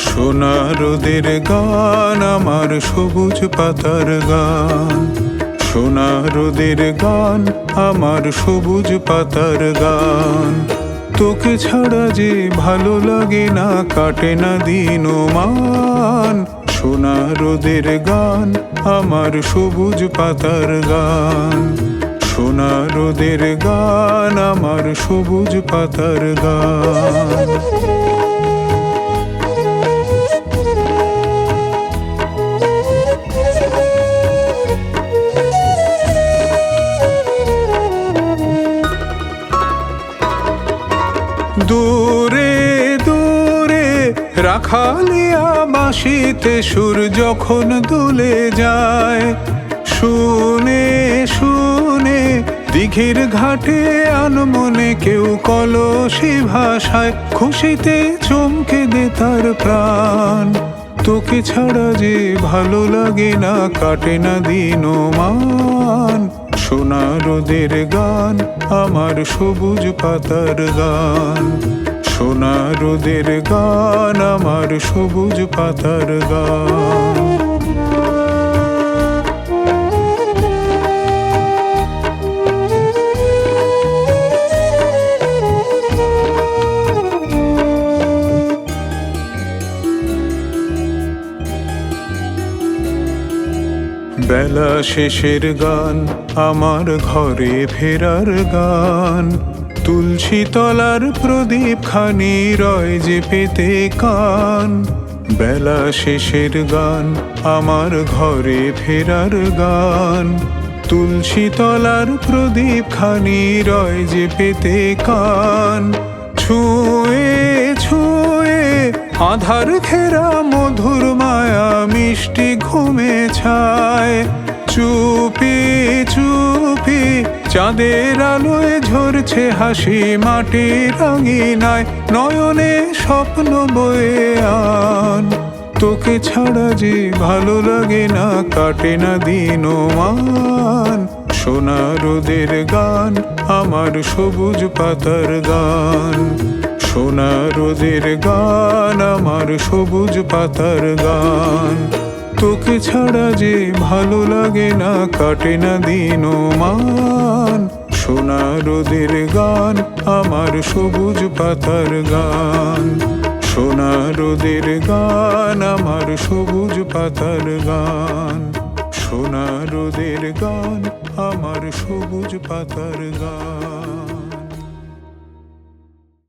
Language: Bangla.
সোনা রোদের গান আমার সবুজ পাতার গান, সোনা রোদের গান আমার সবুজ পাতার গান। তোকে ছাড়া যে ভালো লাগে না, কাটে না দিন ও মান। সোনা রোদের গান আমার সবুজ পাতার গান, সোনা রোদের গান আমার সবুজ পাতার গান। দূরে দূরে রাখালিয়া বাঁশিতে সুর যখন দুলে যায়, শুনে শুনে দিঘির ঘাটে আনমনে কেউ কলসি ভাষায়, খুশিতে চমকে দে তার প্রাণ। তোকে ছাড়া যে ভালো লাগে না, কাটে না দিন ও মান। সোনা রোদের গান আমার সবুজ পাতার গান, সোনা রোদের গান আমার সবুজ পাতার গান। বেলা শেষের গান আমার ঘরে ফেরার গান, তুলসী তলার প্রদীপ খানি রয় যে পেতে কান। বেলা শেষের গান আমার ঘরে ফেরার গান, তুলসী তলার প্রদীপ খানি রয় যে পেতে কান। ছুঁয়ে ছুঁয়ে আধার ঘেরা মধুর মায়া মিষ্টি ঘুমে ছায়, চুপি চুপি চাঁদের আলোয় ঝরছে হাসি মাটির রাঙিনায়, নয়নে স্বপ্ন বয়ে আন। তোকে ছাড়া যে ভালো লাগে না, কাটে না দিন ও মান। সোনা রোদের গান আমার সবুজ পাতার গান, সোনা রোদের গান আমার সবুজ পাতার গান। তোকে ছাড়া যে ভালো লাগে না, কাটে না দিন ও মান। সোনা রোদের গান আমার সবুজ পাতার গান, সোনা রোদের গান আমার সবুজ পাতার গান, সোনা রোদের গান আমার সবুজ পাতার গান।